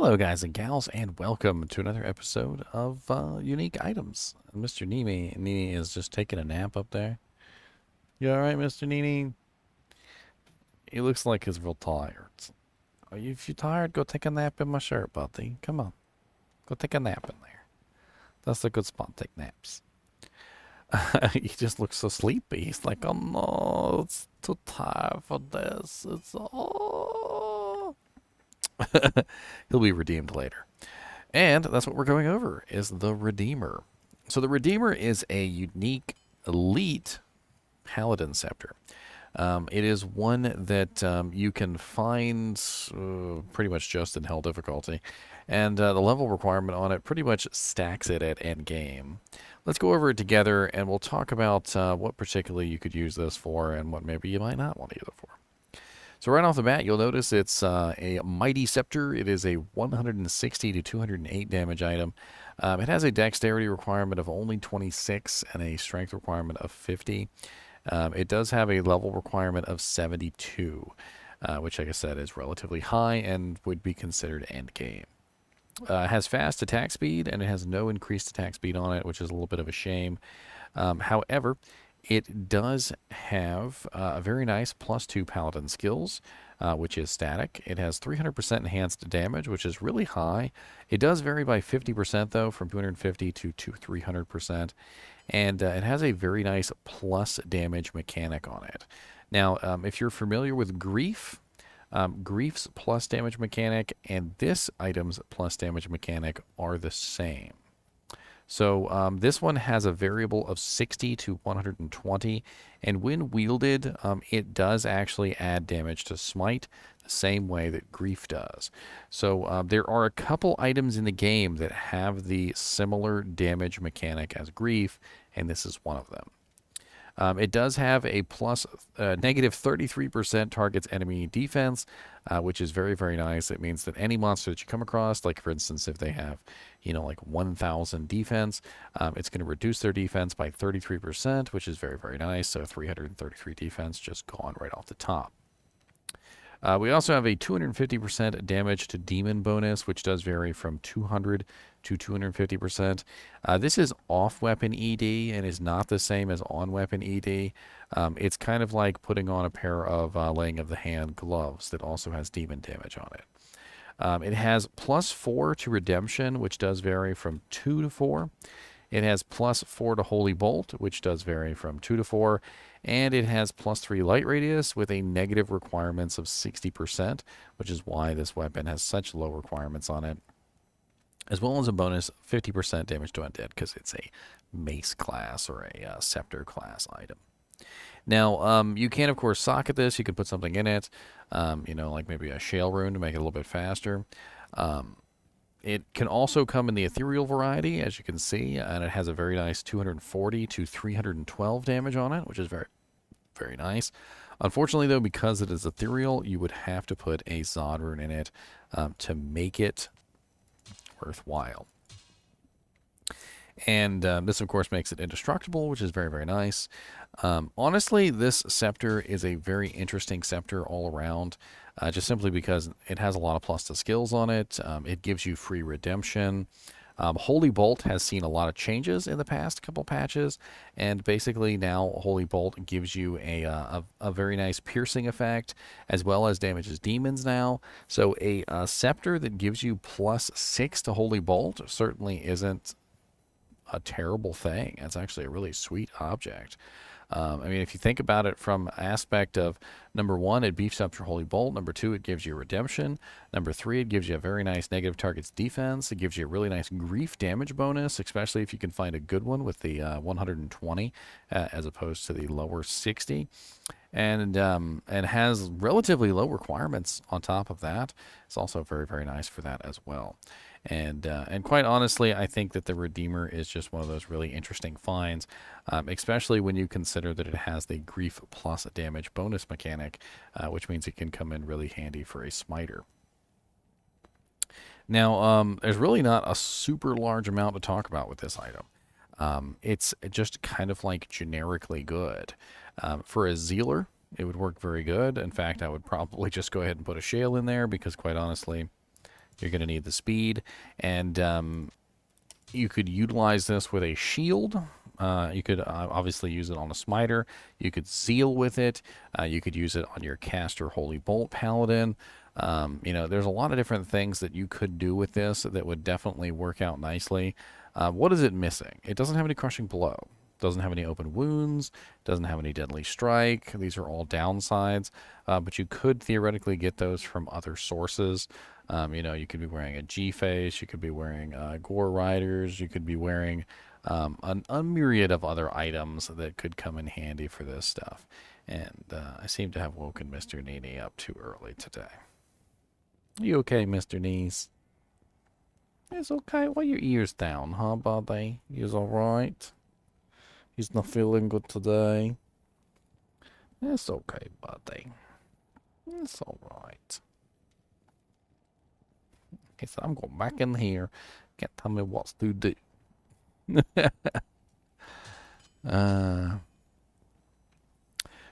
Hello, guys and gals, and welcome to another episode of Unique Items. Mr. NiNi is just taking a nap up there. You all right, Mr. NiNi? He looks like he's real tired. If you're tired, go take a nap in my shirt, buddy. Come on, go take a nap in there. That's a good spot to take naps. He just looks so sleepy. He's like, oh no, it's too tired for this. It's oh. He'll be redeemed later. And that's what we're going over, is the Redeemer. So the Redeemer is a unique elite Paladin Scepter. It is one that you can find pretty much just in Hell difficulty. And the level requirement on it pretty much stacks it at end game. Let's go over it together and we'll talk about what particularly you could use this for and what maybe you might not want to use it for. So right off the bat, you'll notice it's a Mighty Scepter. It is a 160 to 208 damage item. It has a dexterity requirement of only 26 and a strength requirement of 50. It does have a level requirement of 72, which, like I said, is relatively high and would be considered end game. It has fast attack speed, and it has no increased attack speed on it, which is a little bit of a shame. However, it does have a very nice +2 Paladin skills, which is static. It has 300% enhanced damage, which is really high. It does vary by 50%, though, from 250 to 300%. And it has a very nice plus damage mechanic on it. Now, if you're familiar with Grief, Grief's plus damage mechanic and this item's plus damage mechanic are the same. So this one has a variable of 60 to 120, and when wielded, it does actually add damage to Smite the same way that Grief does. So there are a couple items in the game that have the similar damage mechanic as Grief, and this is one of them. It does have a negative 33% targets enemy defense, which is very, very nice. It means that any monster that you come across, like for instance, if they have, like 1,000 defense, it's going to reduce their defense by 33%, which is very, very nice. So 333 defense just gone right off the top. We also have a 250% damage to demon bonus, which does vary from 200 to 250%. This is off-weapon ED and is not the same as on-weapon ED. It's kind of like putting on a pair of Laying of the Hand gloves that also has demon damage on it. It has +4 to redemption, which does vary from 2 to 4. It has +4 to Holy Bolt, which does vary from 2 to 4. And it has +3 light radius with a negative requirements of 60%, which is why this weapon has such low requirements on it. As well as a bonus 50% damage to Undead because it's a mace class or a scepter class item. Now, you can, of course, socket this. You can put something in it, like maybe a shale rune to make it a little bit faster. It can also come in the ethereal variety, as you can see, and it has a very nice 240 to 312 damage on it, which is very, very nice. Unfortunately, though, because it is ethereal, you would have to put a Zod rune in it to make it worthwhile. And this, of course, makes it indestructible, which is very, very nice. Honestly, this scepter is a very interesting scepter all around, just simply because it has a lot of plus to skills on it. It gives you free redemption. Holy Bolt has seen a lot of changes in the past couple patches, and basically now Holy Bolt gives you a very nice piercing effect, as well as damages demons now. So a scepter that gives you +6 to Holy Bolt certainly isn't a terrible thing. It's actually a really sweet object. If you think about it from aspect of, number one, it beefs up your Holy Bolt. Number two, it gives you redemption. Number three, it gives you a very nice negative targets defense. It gives you a really nice grief damage bonus, especially if you can find a good one with the 120 as opposed to the lower 60. And has relatively low requirements on top of that. It's also very, very nice for that as well. And quite honestly, I think that the Redeemer is just one of those really interesting finds, especially when you consider that it has the Grief plus damage bonus mechanic, which means it can come in really handy for a smiter. Now, there's really not a super large amount to talk about with this item. It's just kind of like generically good. For a Zealer, it would work very good. In fact, I would probably just go ahead and put a Shale in there because, quite honestly, You're going to need the speed, and you could utilize this with a shield. You could obviously use it on a smiter. You could zeal with it. You could use it on your caster Holy Bolt Paladin. There's a lot of different things that you could do with this that would definitely work out nicely. What is it missing? It doesn't have any crushing blow. Doesn't have any open wounds. Doesn't have any deadly strike. These are all downsides, but you could theoretically get those from other sources. You could be wearing a G-Face. You could be wearing Gore Riders. You could be wearing a myriad of other items that could come in handy for this stuff. And I seem to have woken Mr. NiNi up too early today. Are you okay, Mr. Knees? It's okay. Why your ears down, huh, buddy? You's alright? He's not feeling good today. It's okay, buddy. It's alright. Okay, so I'm going back in here. Can't tell me what to do.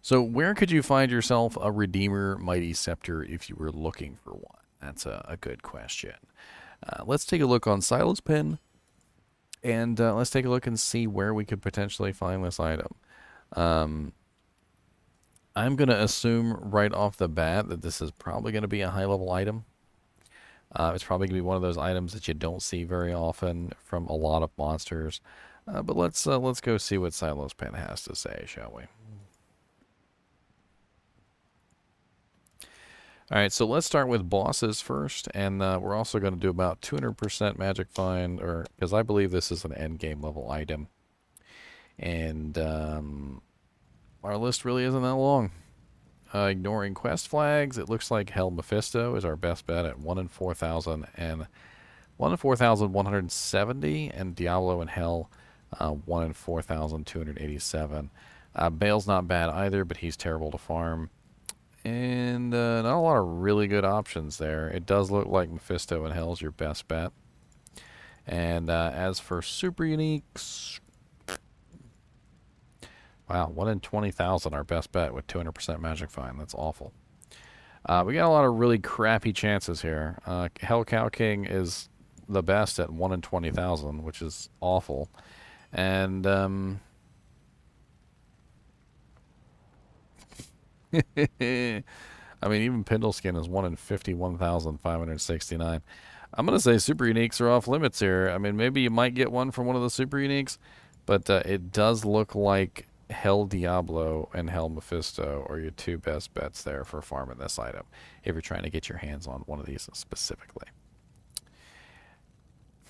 So where could you find yourself a Redeemer Mighty Scepter if you were looking for one? That's a good question. Let's take a look on Silas Pen, and let's take a look and see where we could potentially find this item. I'm going to assume right off the bat that this is probably going to be a high-level item. It's probably going to be one of those items that you don't see very often from a lot of monsters. But let's go see what Silas Pen has to say, shall we? All right, so let's start with bosses first, and we're also going to do about 200% magic find, or because I believe this is an end game level item, and our list really isn't that long. Ignoring quest flags, it looks like Hell Mephisto is our best bet at 1 in 4,000 and 1 in 4,170, and Diablo and Hell 1 in 4,287. Bale's not bad either, but he's terrible to farm. And not a lot of really good options there. It does look like Mephisto and Hell's your best bet. And as for super uniques, wow, 1 in 20,000 our best bet with 200% magic find. That's awful. We got a lot of really crappy chances here. Hell Cow King is the best at 1 in 20,000, which is awful. And I mean, even Pindleskin is 1 in 51,569. I'm going to say super uniques are off limits here. I mean, maybe you might get one from one of the super uniques, but it does look like Hell Diablo and Hell Mephisto are your two best bets there for farming this item if you're trying to get your hands on one of these specifically.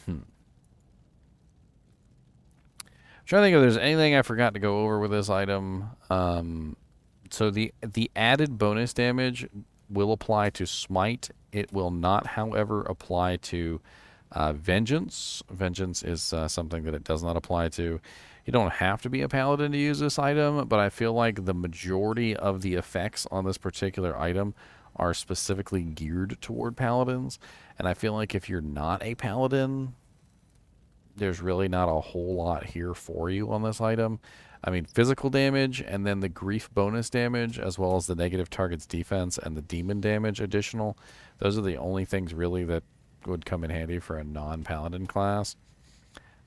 I'm trying to think if there's anything I forgot to go over with this item. So the added bonus damage will apply to Smite. It will not, however, apply to Vengeance. Vengeance is something that it does not apply to. You don't have to be a Paladin to use this item, but I feel like the majority of the effects on this particular item are specifically geared toward Paladins. And I feel like if you're not a Paladin, there's really not a whole lot here for you on this item. I mean, physical damage and then the grief bonus damage, as well as the negative target's defense and the demon damage additional. Those are the only things really that would come in handy for a non-paladin class.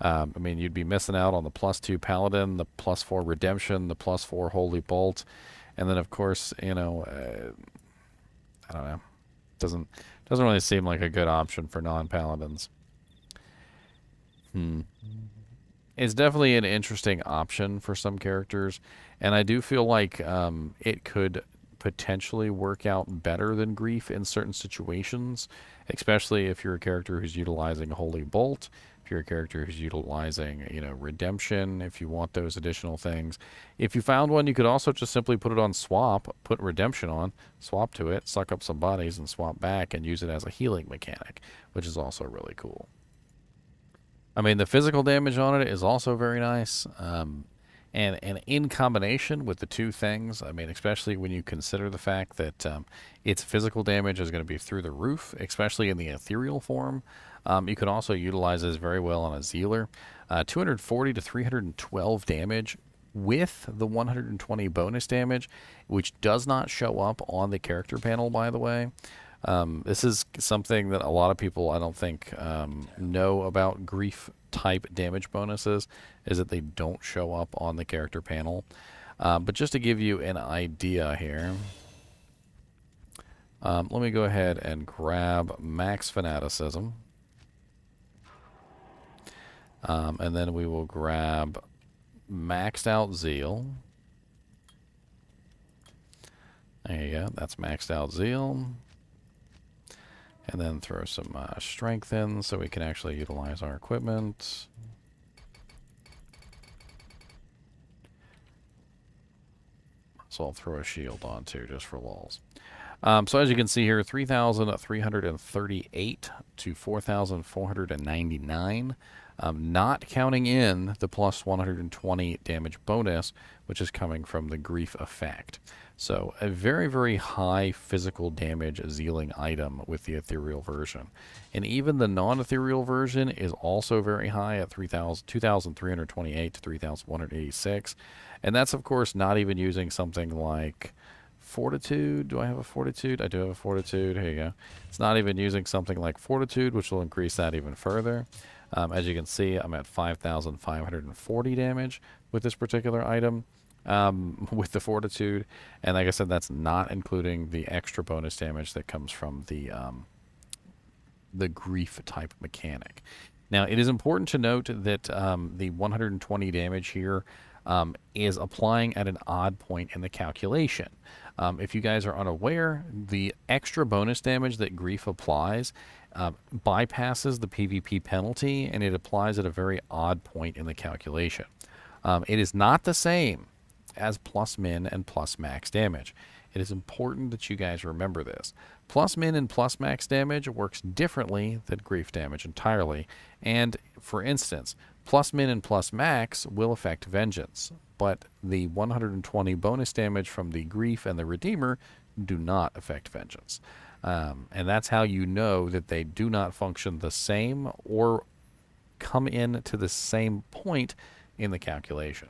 I mean, you'd be missing out on the +2 paladin, the +4 redemption, the +4 holy bolt, and then of course, I don't know, doesn't really seem like a good option for non-paladins. It's definitely an interesting option for some characters, and I do feel like it could potentially work out better than Grief in certain situations, especially if you're a character who's utilizing Holy Bolt, if you're a character who's utilizing, Redemption, if you want those additional things. If you found one, you could also just simply put it on swap, put Redemption on, swap to it, suck up some bodies, and swap back, and use it as a healing mechanic, which is also really cool. I mean, the physical damage on it is also very nice. And in combination with the two things, I mean, especially when you consider the fact that its physical damage is going to be through the roof, especially in the ethereal form, you can also utilize this very well on a Zealer. 240 to 312 damage with the 120 bonus damage, which does not show up on the character panel, by the way. This is something that a lot of people, I don't think, know about grief type damage bonuses, is that they don't show up on the character panel. But just to give you an idea here, let me go ahead and grab Max Fanaticism. And then we will grab Maxed Out Zeal. There you go. That's Maxed Out Zeal. And then throw some strength in so we can actually utilize our equipment. So I'll throw a shield on too, just for lulz. So as you can see here, 3,338 to 4,499. Not counting in the plus 120 damage bonus, which is coming from the grief effect. So a very, very high physical damage zealing item with the ethereal version. And even the non-ethereal version is also very high at 2,328 to 3,186. And that's, of course, not even using something like Fortitude. Do I have a Fortitude? I do have a Fortitude. Here you go. It's not even using something like Fortitude, which will increase that even further. As you can see, I'm at 5,540 damage with this particular item with the Fortitude. And like I said, that's not including the extra bonus damage that comes from the grief type mechanic. Now, it is important to note that the 120 damage here is applying at an odd point in the calculation. If you guys are unaware, the extra bonus damage that grief applies bypasses the PvP penalty, and it applies at a very odd point in the calculation. It is not the same as plus min and plus max damage. It is important that you guys remember this. Plus min and plus max damage works differently than grief damage entirely. And for instance, plus min and plus max will affect vengeance, but the 120 bonus damage from the grief and the redeemer do not affect vengeance. And that's how you know that they do not function the same or come in to the same point in the calculation.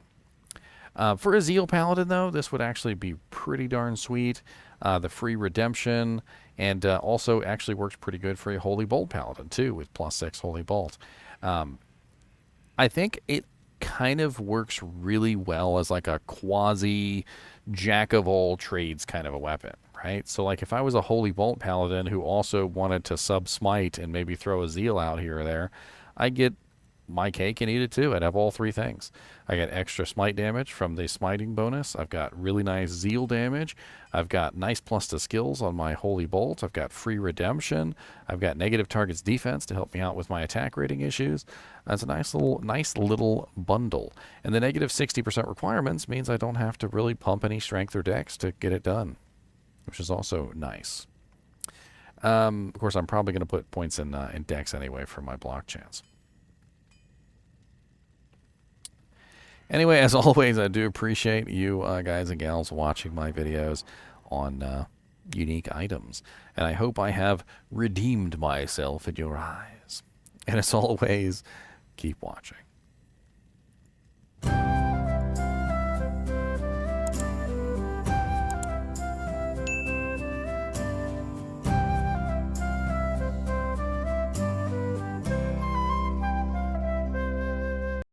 For a Zeal Paladin, though, this would actually be pretty darn sweet. The free redemption, and also actually works pretty good for a Holy Bolt Paladin, too, with plus 6 Holy Bolt. I think it kind of works really well as like a quasi jack of all trades kind of a weapon, right? So like if I was a Holy Bolt Paladin who also wanted to sub smite and maybe throw a Zeal out here or there, I'd get my cake and eat it too. I'd have all three things. I get extra smite damage from the smiting bonus. I've got really nice zeal damage. I've got nice plus to skills on my Holy Bolt. I've got free redemption. I've got negative targets defense to help me out with my attack rating issues. That's a nice little bundle. And the negative 60% requirements means I don't have to really pump any strength or dex to get it done, which is also nice. Of course, I'm probably going to put points in dex anyway for my block chance. Anyway, as always, I do appreciate you guys and gals watching my videos on unique items. And I hope I have redeemed myself in your eyes. And as always, keep watching.